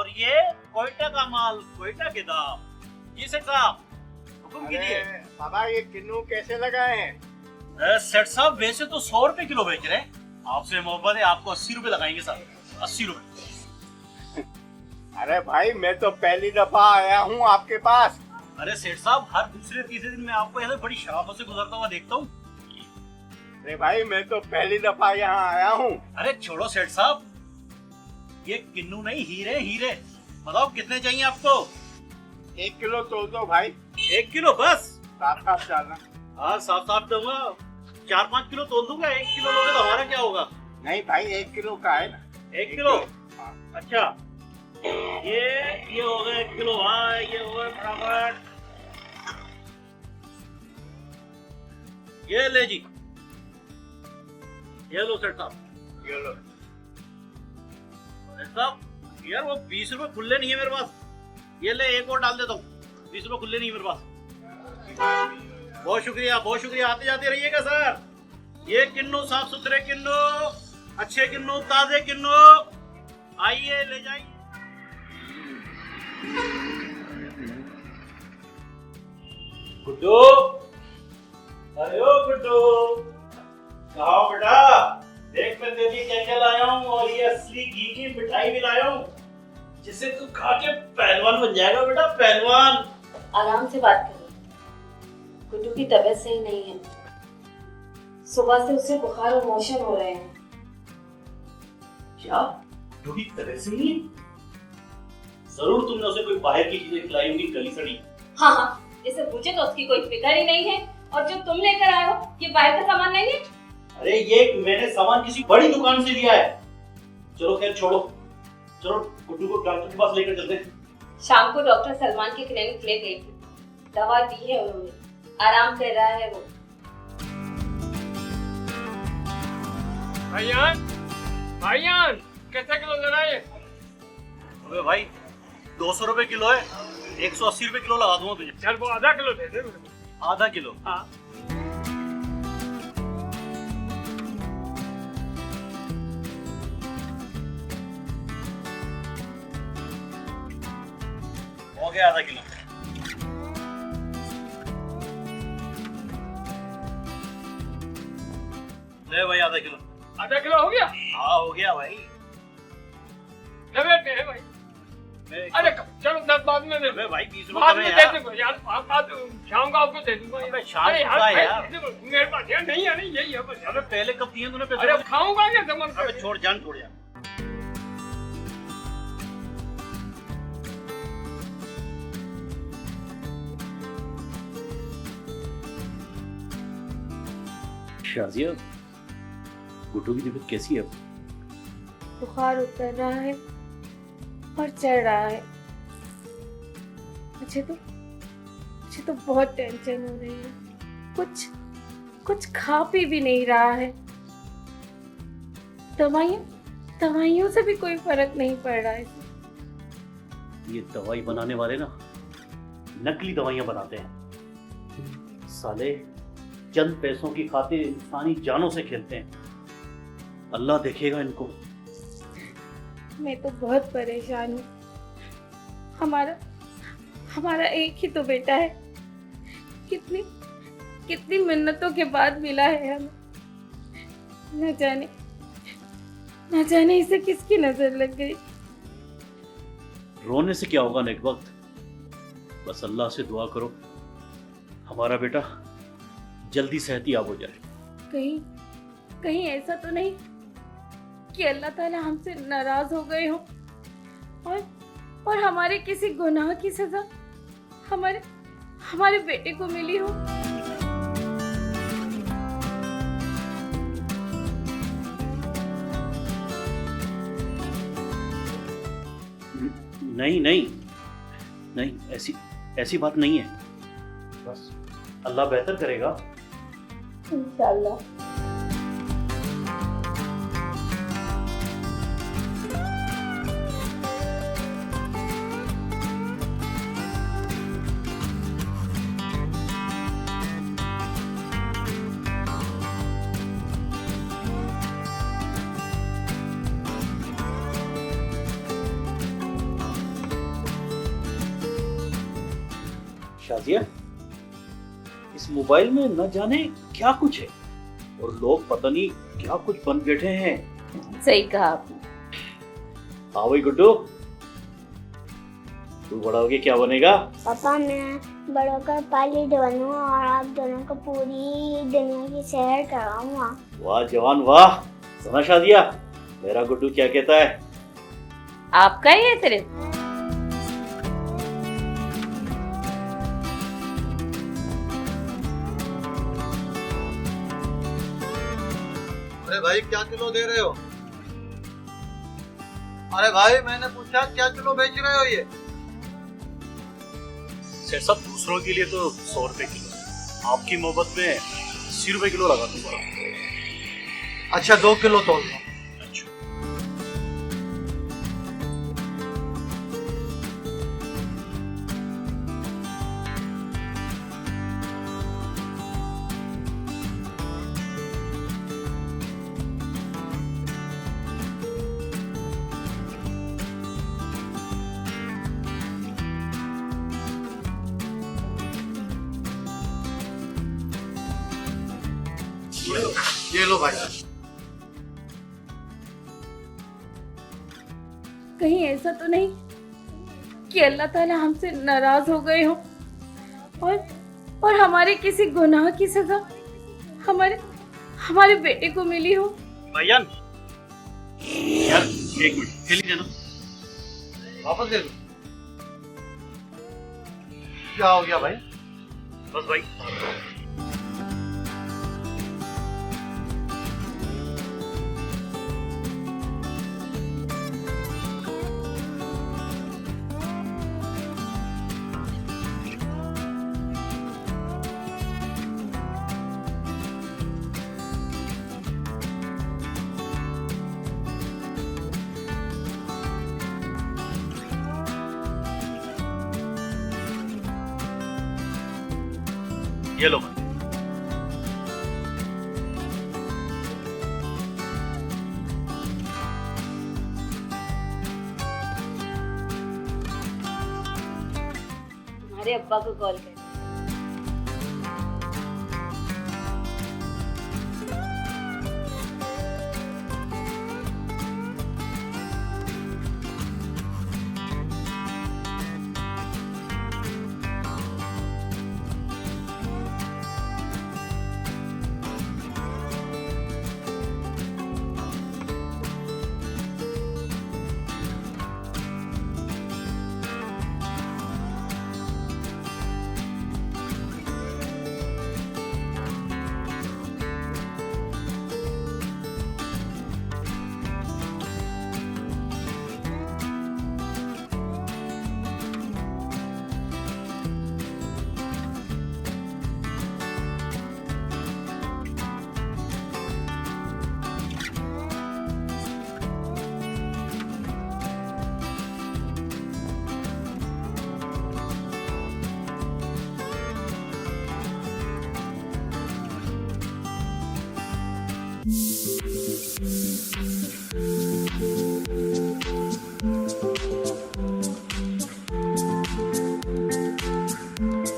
और ये कोयटा का माल, कोयटा के दाम। जी सेठ साहब, हुक्म कीजिए। बाबा ये किन्नू कैसे लगाए हैं? सेठ साहब वैसे तो 100 रुपए किलो बेच रहे हैं, आपसे मोहब्बत है, आपको 80 रुपए लगाएंगे साहब, 80 रुपए। अरे भाई मैं तो पहली दफा आया हूँ आपके पास। अरे सेठ साहब, हर दूसरे तीसरे दिन मैं आपको ऐसे बड़ी शराफत से गुजरता हुआ देखता हूँ। अरे भाई मैं तो पहली दफा यहाँ आया हूँ। अरे छोड़ो सेठ साहब, ये किन्नू नहीं, हीरे हीरे। बताओ कितने चाहिए आपको? 1 किलो तोल दो भाई। 1 किलो बस? साफ साफ डालना। हाँ साफ साफ दूंगा, 4-5 किलो तोल दूंगा। 1 किलो लोगे तो हमारा क्या होगा? नहीं भाई 1 किलो का है ना। 1 किलो? हाँ। अच्छा, ये हो गया 1 किलो। हाँ ये हो गया फटाफट। ये ले जी, ये लो सेठ साहब। ये लो। सेठ साहब यार वो 20 रुपए खुले नहीं है मेरे पास, ये ले एक और डाल देता हूँ। 20 रुपए खुले नहीं है मेरे पास। बहुत शुक्रिया, बहुत शुक्रिया। आते जाते रहिएगा सर। ये किन्नू साफ सुथरे किन्नू, अच्छे किन्नू, ताजे किन्नू, आइए ले जाइए। गुड्डू, अरे ओ गुड्डू, कहाँ हो बेटा? देख मैं तेरे लिए क्या क्या लाया हूँ, और ये असली घी की मिठाई भी लाया हूँ, जिसे तू खा के पहलवान बन जाएगा बेटा, पहलवान। आराम से बात करो, गुड्डू की तबीयत सही नहीं है। सुबह से उसे बुखार और मोशन हो रहे हैं। क्या गुड्डू की तबीयत सही नहीं? जरूर तुमने उसे कोई बाहर की चीजें खिलाई होंगी, गली सड़ी। हाँ हाँ, जैसे मुझे तो उसकी कोई फिक्र ही नहीं है, और जो तुम लेकर आए हो ये बाहर का सामान नहीं है। अरे ये मैंने सामान किसी बड़ी दुकान से लिया है। चलो खैर छोड़ो, चलो गुड्डू को डॉक्टर के पास लेकर चलते हैं। शाम को डॉक्टर सलमान के क्लिनिक ले गई थी, दवा दी है उन्होंने, आराम कर रहा है वो। भाईयान, भाईयान, कैसे किलो ले रहा है? अबे भाई 200 रुपए किलो है, 180 रुपए किलो लगा दूंगा तुझे। चल वो आधा किलो दे दे मेरे को। आधा किलो? हाँ। हो गया आधा किलो। ले भाई आधा किलो। आधा किलो हो गया? हाँ हो गया भाई। लपेट है भाई। अरे चलो 10 बाद में दे। अबे भाई 20 बाद रुपए में में दे यार। दूंगा यार, आज शाम को आपको दे दूंगा। अबे शाम अरे को का भाई, यार? मेरे पास यार नहीं है, नहीं यही है बस। अबे पहले कब दिए तूने पैसे? अरे खाऊंगा क्या समझ? अबे छोड़ जान, छोड़ यार। शाजिया, गुड्डू की तबीयत कैसी है? बुखार उतर रहा है और चढ़ रहा है। मुझे तो बहुत टेंशन हो रही है। कुछ खा पी भी नहीं रहा है। दवाइयों से भी कोई फर्क नहीं पड़ रहा है। ये दवाई बनाने वाले ना नकली दवाइयां बनाते हैं। साले चंद पैसों की खातिर इंसानी जानों से खेलते हैं। अल्लाह देखेगा इनको। मैं तो बहुत परेशान हूँ। हमारा एक ही तो बेटा है। कितनी मिन्नतों के बाद मिला है हमें। न जाने इसे किसकी नजर लग गई। रोने से क्या होगा नेक वक्त, बस अल्लाह से दुआ करो हमारा बेटा जल्दी सेहतियाब हो जाए। कहीं ऐसा तो नहीं कि अल्लाह ताला हमसे नाराज हो गए हो और हमारे किसी गुनाह की सजा हमारे बेटे को मिली हो। नहीं, ऐसी बात नहीं है। बस अल्लाह बेहतर करेगा इंशाअल्लाह। शाजिया, इस मोबाइल में न जाने क्या कुछ है और लोग पता नहीं क्या कुछ बन बैठे हैं। सही कहा आपने। हाँ भाई गुड्डू, तू बड़ा होके क्या बनेगा? पापा मैं बड़ा होकर पायलट बनूंगा और आप दोनों को पूरी दुनिया की सैर कराऊंगा। वाह जवान वाह। सुना शादिया, मेरा गुड्डू क्या कहता है? आपका ही है सिर्फ। अरे भाई क्या किलो दे रहे हो? अरे भाई मैंने पूछा क्या किलो बेच रहे हो ये? सेठ साहब, दूसरों के लिए तो 100 रुपए किलो, आपकी मोहब्बत में 80 रुपए किलो लगा दूंगा। अच्छा 2 किलो तोल लो। ये लो भाई। कहीं ऐसा तो नहीं कि अल्लाह ताला हमसे नाराज हो गए हो और हमारे किसी गुनाह की सजा हमारे बेटे को मिली हो। भाईजान यार, एक मिनट थैली देना। वापस दे दो। क्या हो गया भाई? बस भाई। ये लो भाई। तुम्हारे अब्बा को कॉल कर।